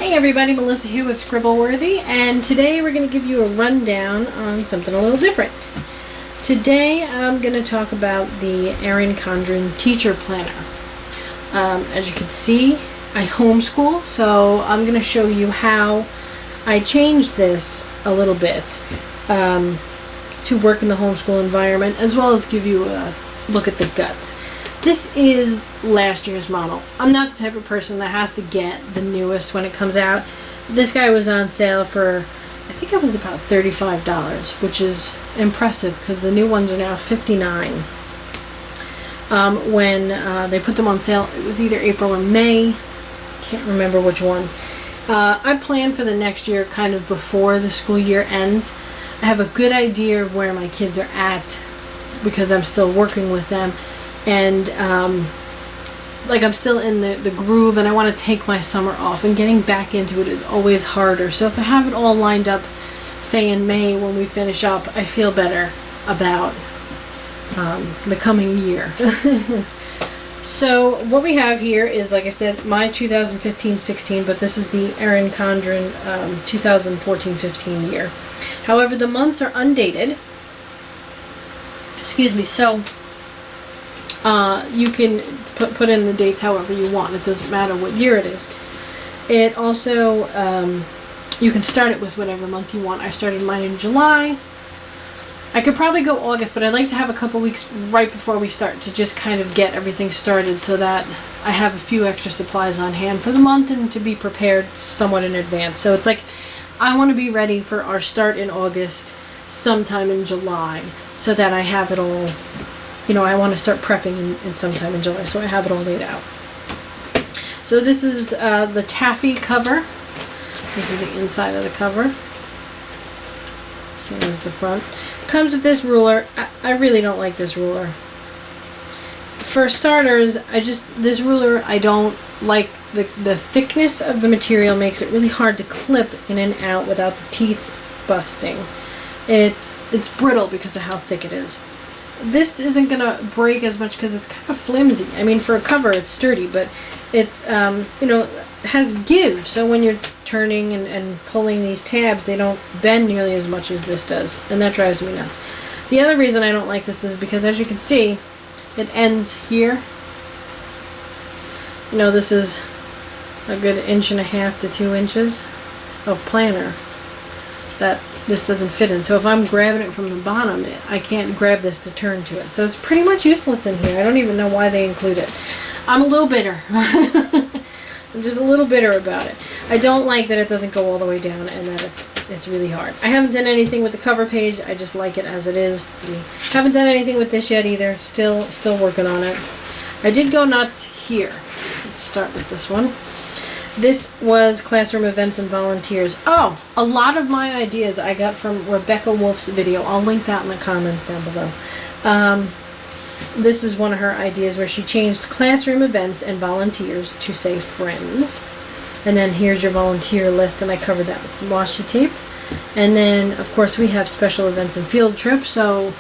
Hey everybody, Melissa here with Scribbleworthy, and today we're going to give you a rundown on something a little different. Today I'm going to talk about the Erin Condren Teacher Planner. As you can see, I homeschool, so I'm going to show you how I changed this a little bit to work in the homeschool environment, as well as give you a look at the guts. This is last year's model. I'm not the type of person that has to get the newest when it comes out. This guy was on sale for, I think it was about $35, which is impressive because the new ones are now $59. When they put them on sale, it was either April or May. Can't remember which one. I plan for the next year kind of before the school year ends. I have a good idea of where my kids are at because I'm still working with them. And like I'm still in the groove, and I want to take my summer off, and getting back into it is always harder. So if I have it all lined up, say in May when we finish up, I feel better about the coming year. So what we have here is, like I said, my 2015-16, but this is the Erin Condren 2014-15 year. However, the months are undated. Excuse me. So you can put in the dates however you want. It doesn't matter what year it is. It also, you can start it with whatever month you want. I started mine in July. I could probably go August, but I'd like to have a couple weeks right before we start to just kind of get everything started so that I have a few extra supplies on hand for the month and to be prepared somewhat in advance. So it's like I want to be ready for our start in August sometime in July so that I have it all. You know, I want to start prepping in sometime in July, so I have it all laid out. So this is the taffy cover. This is the inside of the cover. Same as the front. Comes with this ruler. I really don't like this ruler. For starters, this ruler, I don't like the thickness of the material. Makes it really hard to clip in and out without the teeth busting. It's brittle because of how thick it is. This isn't going to break as much because it's kind of flimsy. I mean, for a cover, it's sturdy, but it's, you know, has give. So when you're turning and pulling these tabs, they don't bend nearly as much as this does. And that drives me nuts. The other reason I don't like this is because, as you can see, it ends here. You know, this is a good 1.5 to 2 inches of planner that this doesn't fit in. So if I'm grabbing it from the bottom, I can't grab this to turn to it. So it's pretty much useless in here. I don't even know why they include it. I'm a little bitter. I'm just a little bitter about it. I don't like that it doesn't go all the way down and that it's really hard. I haven't done anything with the cover page. I just like it as it is. Haven't done anything with this yet either. Still working on it. I did go nuts here. Let's start with this one. This was Classroom Events and Volunteers. Oh, a lot of my ideas I got from Rebecca Wolf's video. I'll link that in the comments down below. This is one of her ideas where she changed Classroom Events and Volunteers to say Friends. And then here's your volunteer list, and I covered that with some washi tape. And then, of course, we have special events and field trips, so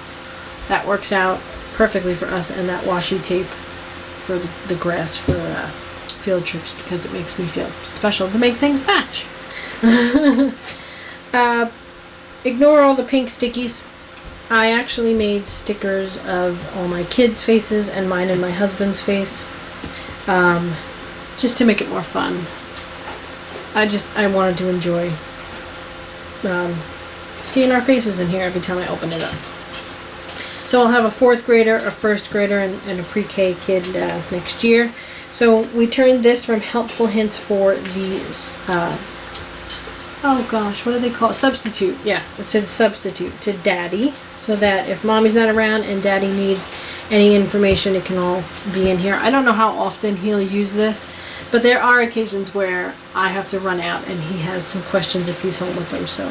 that works out perfectly for us, and that washi tape for the grass for field trips because it makes me feel special to make things match. Ignore all the pink stickies. I actually made stickers of all my kids' faces and mine and my husband's face, just to make it more fun. I wanted to enjoy seeing our faces in here every time I open it up. So I'll have a 4th grader, a 1st grader, and a pre-K kid next year. So we turned this from Helpful Hints for the, oh gosh, what do they call it? Substitute. Yeah, it said Substitute to Daddy, so that if Mommy's not around and Daddy needs any information, it can all be in here. I don't know how often he'll use this, but there are occasions where I have to run out and he has some questions if he's home with them. So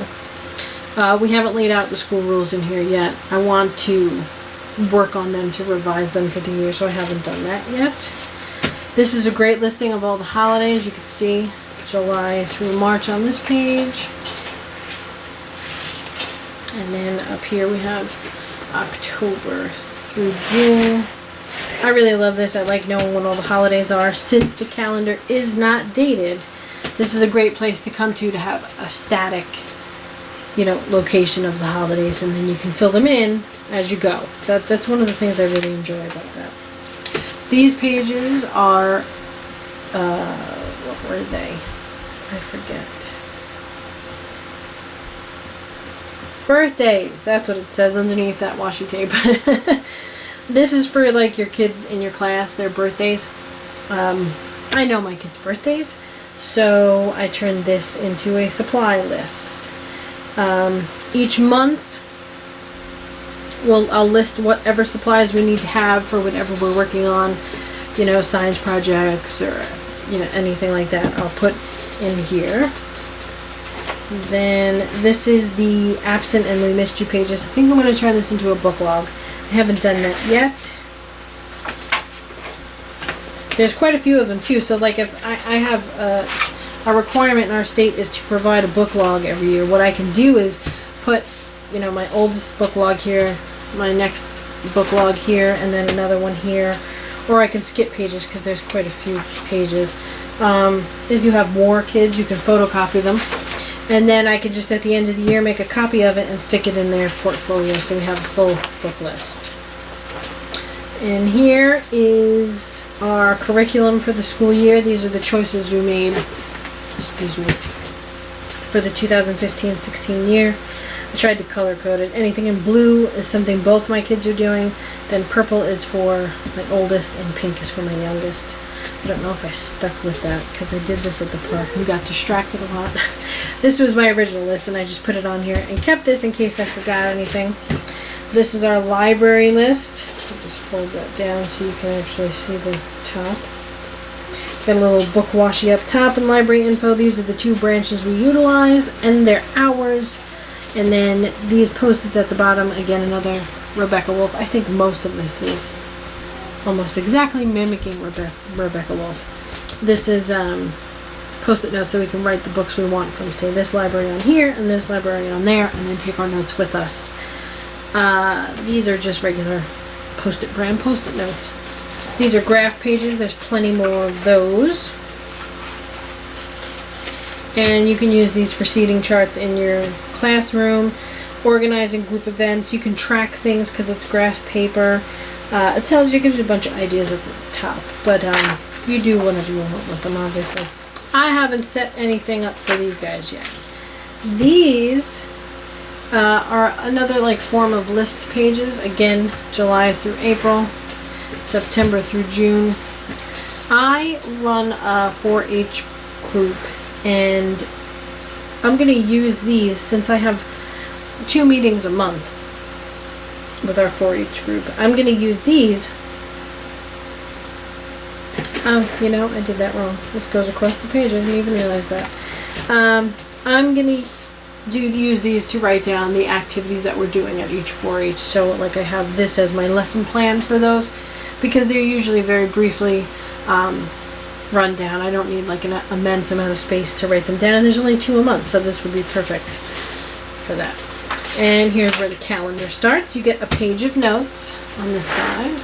we haven't laid out the school rules in here yet. I want to work on them to revise them for the year, so I haven't done that yet. This is a great listing of all the holidays. You can see July through March on this page. And then up here we have October through June. I really love this. I like knowing when all the holidays are. Since the calendar is not dated, this is a great place to come to have a static, you know, location of the holidays, and then you can fill them in as you go. That's one of the things I really enjoy about that. These pages are, what were they? I forget. Birthdays, that's what it says underneath that washi tape. This is for like your kids in your class, their birthdays. I know my kids' birthdays, so I turned this into a supply list. Each month, I'll list whatever supplies we need to have for whatever we're working on, you know, science projects or, you know, anything like that. I'll put in here. Then this is the absent and we missed you pages. I think I'm going to turn this into a book log. I haven't done that yet. There's quite a few of them too. So like if I have a requirement in our state is to provide a book log every year. What I can do is put, you know, my oldest book log here, my next book log here, and then another one here. Or I can skip pages because there's quite a few pages. If you have more kids, you can photocopy them. And then I could just at the end of the year make a copy of it and stick it in their portfolio so we have a full book list. And here is our curriculum for the school year. These are the choices we made, excuse me, for the 2015-16 year. I tried to color code it. Anything in blue is something both my kids are doing. Then purple is for my oldest and pink is for my youngest. I don't know if I stuck with that because I did this at the park and got distracted a lot. This was my original list and I just put it on here and kept this in case I forgot anything. This is our library list. I'll just fold that down so you can actually see the top. Got a little book washi up top and library info. These are the two branches we utilize and their hours. And then these post-its at the bottom, again another Rebecca Wolf. I think most of this is almost exactly mimicking Rebecca Wolf. This is post-it notes so we can write the books we want from, say, this library on here and this library on there, and then take our notes with us. These are just regular post-it brand post-it notes. These are graph pages. There's plenty more of those. And you can use these for seating charts in your classroom, organizing group events. You can track things because it's graph paper. It tells you, gives you a bunch of ideas at the top, but you do whatever you want with them, obviously. I haven't set anything up for these guys yet. These are another like form of list pages. Again, July through April, September through June. I run a 4-H group, and I'm going to use these since I have 2 meetings a month with our 4-H group. I'm going to use these. Oh, you know, I did that wrong. This goes across the page. I didn't even realize that. I'm going to use these to write down the activities that we're doing at each 4-H. So, like, I have this as my lesson plan for those because they're usually very briefly run down. I don't need like an immense amount of space to write them down, and there's only 2 a month, so this would be perfect for that. And here's where the calendar starts. You get a page of notes on this side.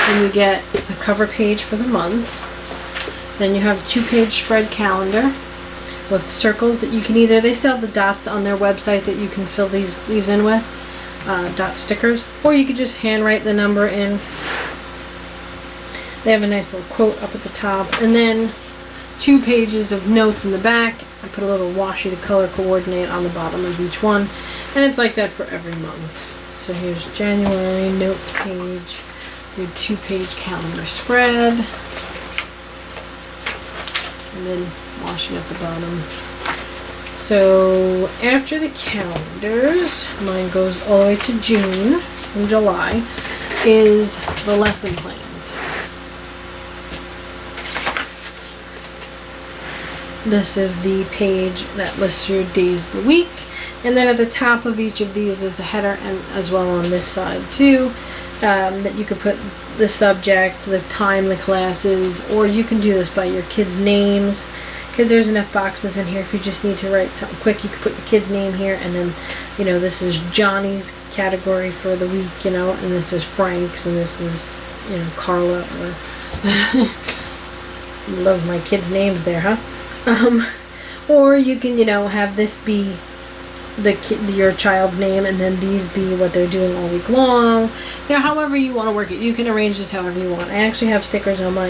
Then you get the cover page for the month. Then you have a 2-page spread calendar with circles that you can either, they sell the dots on their website that you can fill these in with, dot stickers, or you could just handwrite the number in. They have a nice little quote up at the top. And then 2 pages of notes in the back. I put a little washi to color coordinate on the bottom of each one. And it's like that for every month. So here's January notes page. Your 2-page calendar spread. And then washi at the bottom. So after the calendars, mine goes all the way to June and July, is the lesson plans. This is the page that lists your days of the week, and then at the top of each of these is a header, and as well on this side too, that you could put the subject, the time the class is, or you can do this by your kids' names, because there's enough boxes in here. If you just need to write something quick, you could put your kid's name here, and then, you know, this is Johnny's category for the week, you know, and this is Frank's, and this is, you know, Carla, or love my kids' names there, huh? Or you can, have this be your child's name, and then these be what they're doing all week long. However you want to work it. You can arrange this however you want. I actually have stickers on my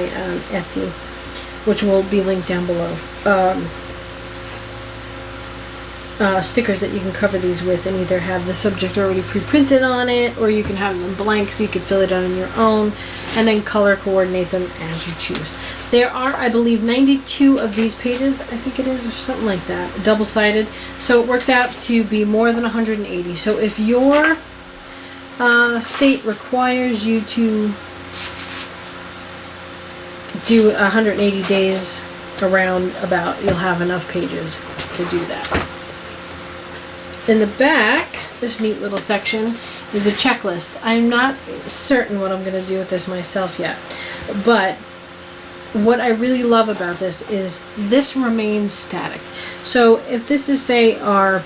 Etsy, which will be linked down below. Stickers that you can cover these with and either have the subject already pre-printed on it, or you can have them blank so you can fill it out on your own and then color coordinate them as you choose. There are, I believe, 92 of these pages, I think it is, or something like that, double-sided. So it works out to be more than 180. So if your state requires you to do 180 days around about, you'll have enough pages to do that. In the back, this neat little section is a checklist. I'm not certain what I'm going to do with this myself yet, but what I really love about this is this remains static. So if this is, say, our,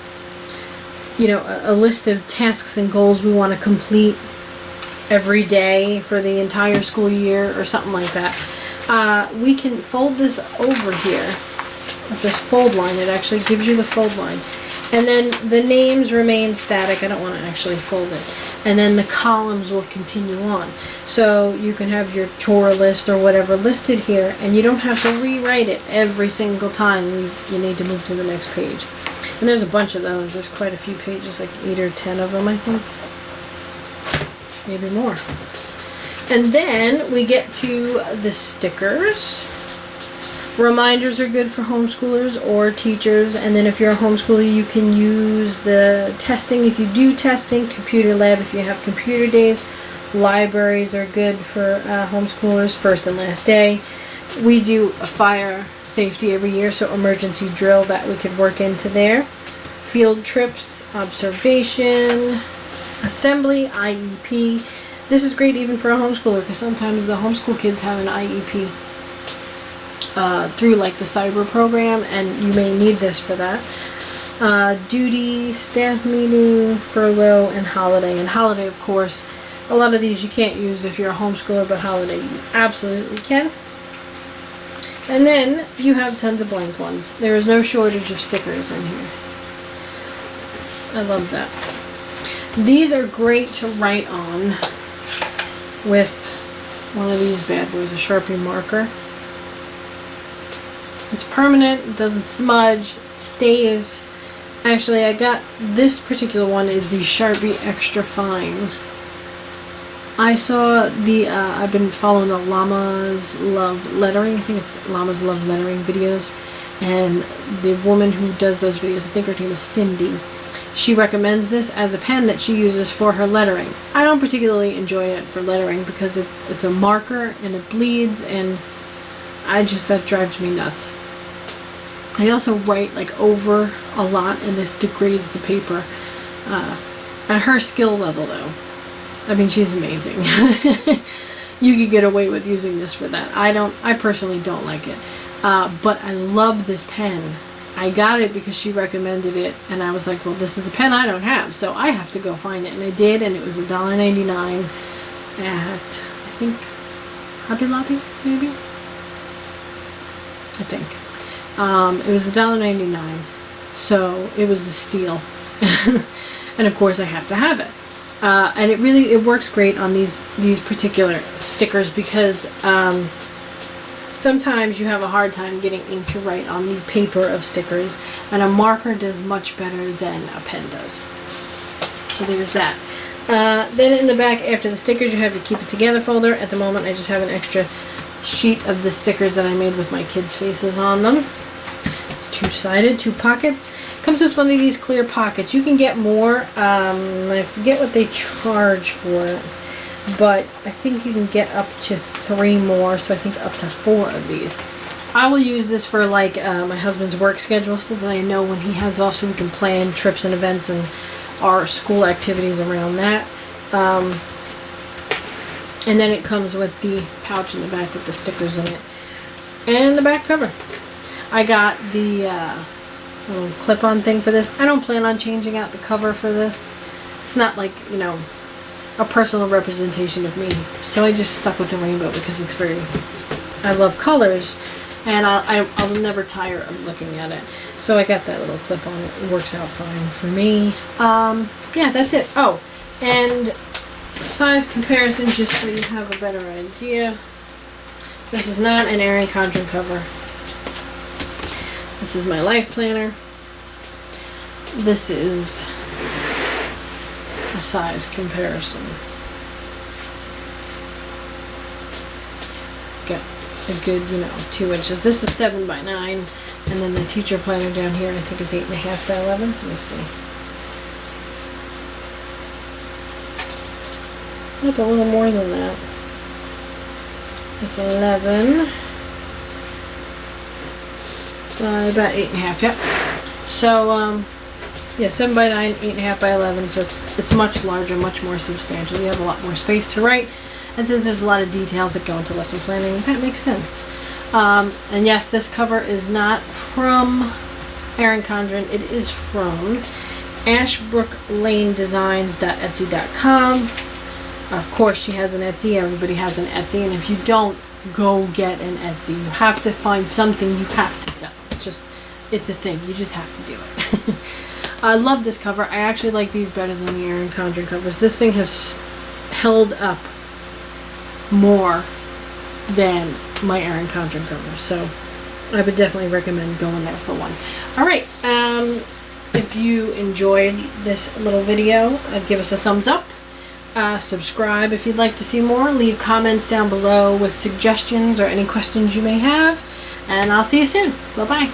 a list of tasks and goals we want to complete every day for the entire school year or something like that, we can fold this over here with this fold line. It actually gives you the fold line. And then the names remain static. I don't want to actually fold it. And then the columns will continue on. So you can have your chore list or whatever listed here, and you don't have to rewrite it every single time you need to move to the next page. And there's a bunch of those. There's quite a few pages, like 8 or 10 of them, I think. Maybe more. And then we get to the stickers. Reminders are good for homeschoolers or teachers, and then if you're a homeschooler, you can use the testing if you do testing, computer lab if you have computer days. Libraries are good for homeschoolers, first and last day. We do a fire safety every year, so emergency drill that we could work into there. Field trips, observation, assembly, IEP. This is great even for a homeschooler because sometimes the homeschool kids have an IEP. Through like the cyber program, and you may need this for that. Duty, staff meeting, furlough, and holiday. And holiday, of course, a lot of these you can't use if you're a homeschooler, but holiday you absolutely can. And then you have tons of blank ones. There is no shortage of stickers in here. I love that. These are great to write on with one of these bad boys, a Sharpie marker. It's permanent, it doesn't smudge, it stays. Actually, I got this particular one is the Sharpie Extra Fine. I saw I've been following the Llamas Love Lettering, I think it's Llamas Love Lettering videos, and the woman who does those videos, I think her name is Cindy, she recommends this as a pen that she uses for her lettering. I don't particularly enjoy it for lettering because it's a marker and it bleeds, and that drives me nuts. I also write like over a lot, and this degrades the paper. At her skill level though, I mean, she's amazing. You could get away with using this for that. I personally don't like it. But I love this pen. I got it because she recommended it, and I was like, well, this is a pen I don't have, so I have to go find it. And I did, and it was $1.99 at, I think, Hobby Lobby, maybe? I think. It was $1.99, so it was a steal. And of course I have to have it. And it works great on these particular stickers because sometimes you have a hard time getting ink to write on the paper of stickers, and a marker does much better than a pen does. So there's that. Then in the back, after the stickers, you have your Keep It Together folder. At the moment, I just have an extra sheet of the stickers that I made with my kids' faces on them. It's two-sided, 2 pockets. Comes with one of these clear pockets. You can get more. I forget what they charge for it, but I think you can get up to 3 more, so I think up to 4 of these. I will use this for like my husband's work schedule so that I know when he has off, so we can plan trips and events and our school activities around that. And then it comes with the pouch in the back with the stickers in it. And the back cover. I got the little clip-on thing for this. I don't plan on changing out the cover for this. It's not like, a personal representation of me. So I just stuck with the rainbow because it's I love colors. and I'll never tire of looking at it. So I got that little clip on. It works out fine for me. Yeah, that's it. Oh, and size comparison, just so you have a better idea. This is not an Erin Condren cover. This is my life planner. This is a size comparison. Got a good, 2 inches. This is 7 by 9, and then the teacher planner down here I think is 8.5 by 11. Let me see. That's a little more than that. It's 11 by about 8.5. Yep. So yeah, 7 by 9, 8.5 by 11. So it's much larger, much more substantial. You have a lot more space to write, and since there's a lot of details that go into lesson planning, that makes sense. And yes, this cover is not from Erin Condren. It is from ashbrooklanedesigns.etsy.com. Of course, she has an Etsy. Everybody has an Etsy, and if you don't, go get an Etsy. You have to find something you have to sell. It's a thing. You just have to do it. I love this cover. I actually like these better than the Erin Condren covers. This thing has held up more than my Erin Condren covers, so I would definitely recommend going there for one. Alright, if you enjoyed this little video, give us a thumbs up. Subscribe if you'd like to see more. Leave comments down below with suggestions or any questions you may have. And I'll see you soon. Bye-bye.